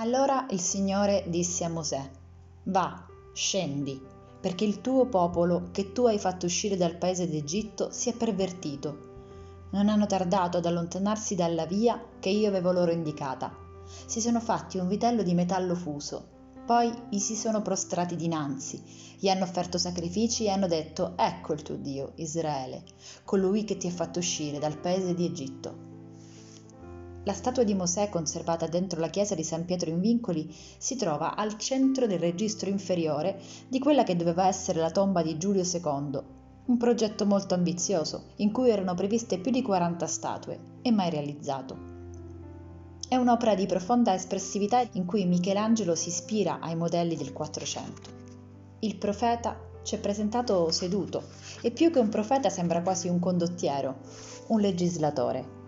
Allora il Signore disse a Mosè: Va, scendi, perché il tuo popolo che tu hai fatto uscire dal paese d'Egitto si è pervertito. Non hanno tardato ad allontanarsi dalla via che io avevo loro indicata. Si sono fatti un vitello di metallo fuso, poi gli si sono prostrati dinanzi, gli hanno offerto sacrifici e hanno detto: Ecco il tuo Dio, Israele, colui che ti ha fatto uscire dal paese di Egitto. La statua di Mosè, conservata dentro la chiesa di San Pietro in Vincoli, si trova al centro del registro inferiore di quella che doveva essere la tomba di Giulio II, un progetto molto ambizioso, in cui erano previste più di 40 statue, e mai realizzato. È un'opera di profonda espressività in cui Michelangelo si ispira ai modelli del Quattrocento. Il profeta ci è presentato seduto, e più che un profeta sembra quasi un condottiero, un legislatore.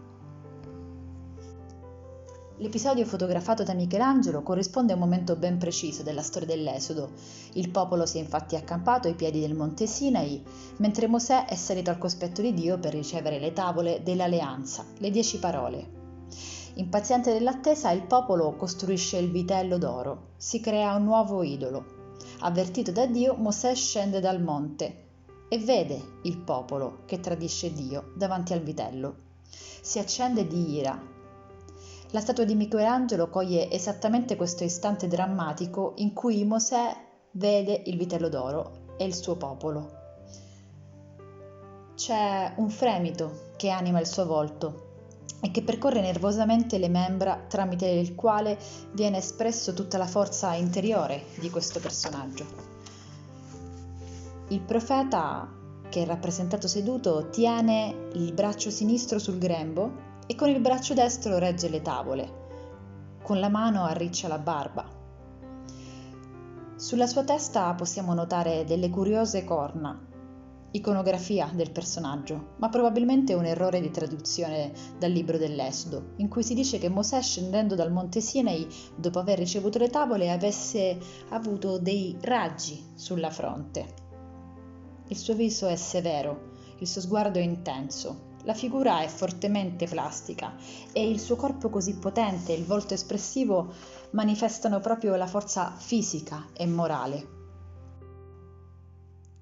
L'episodio fotografato da Michelangelo corrisponde a un momento ben preciso della storia dell'Esodo. Il popolo si è infatti accampato ai piedi del monte Sinai, mentre Mosè è salito al cospetto di Dio per ricevere le tavole dell'alleanza, le 10 parole. Impaziente dell'attesa, il popolo costruisce il vitello d'oro, si crea un nuovo idolo. Avvertito da Dio, Mosè scende dal monte e vede il popolo che tradisce Dio davanti al vitello. Si accende di ira. La statua di Michelangelo coglie esattamente questo istante drammatico in cui Mosè vede il vitello d'oro e il suo popolo. C'è un fremito che anima il suo volto e che percorre nervosamente le membra, tramite il quale viene espresso tutta la forza interiore di questo personaggio. Il profeta, che è rappresentato seduto, tiene il braccio sinistro sul grembo e con il braccio destro regge le tavole, con la mano arriccia la barba. Sulla sua testa possiamo notare delle curiose corna, iconografia del personaggio, ma probabilmente un errore di traduzione dal libro dell'Esodo, in cui si dice che Mosè, scendendo dal monte Sinai, dopo aver ricevuto le tavole, avesse avuto dei raggi sulla fronte. Il suo viso è severo, il suo sguardo è intenso. La figura è fortemente plastica e il suo corpo così potente e il volto espressivo manifestano proprio la forza fisica e morale.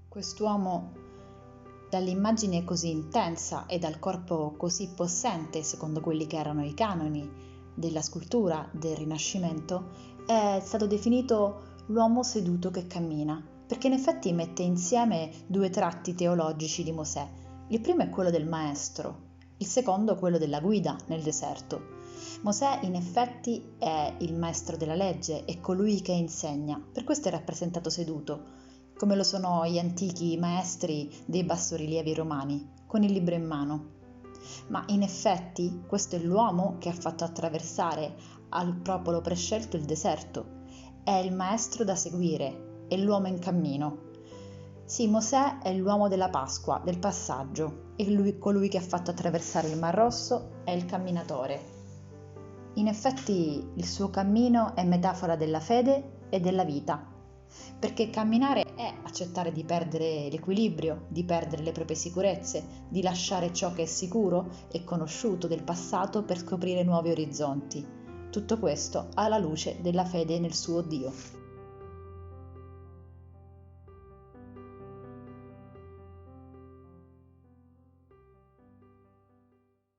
Quest'uomo, dall'immagine così intensa e dal corpo così possente, secondo quelli che erano i canoni della scultura del Rinascimento, è stato definito l'uomo seduto che cammina, perché in effetti mette insieme due tratti teologici di Mosè. Il primo è quello del maestro, il secondo quello della guida nel deserto. Mosè in effetti è il maestro della legge, è colui che insegna, per questo è rappresentato seduto, come lo sono gli antichi maestri dei bassorilievi romani, con il libro in mano. Ma in effetti questo è l'uomo che ha fatto attraversare al popolo prescelto il deserto, è il maestro da seguire, è l'uomo in cammino. Sì, Mosè è l'uomo della Pasqua, del passaggio, e colui che ha fatto attraversare il Mar Rosso è il camminatore. In effetti il suo cammino è metafora della fede e della vita, perché camminare è accettare di perdere l'equilibrio, di perdere le proprie sicurezze, di lasciare ciò che è sicuro e conosciuto del passato per scoprire nuovi orizzonti. Tutto questo alla luce della fede nel suo Dio.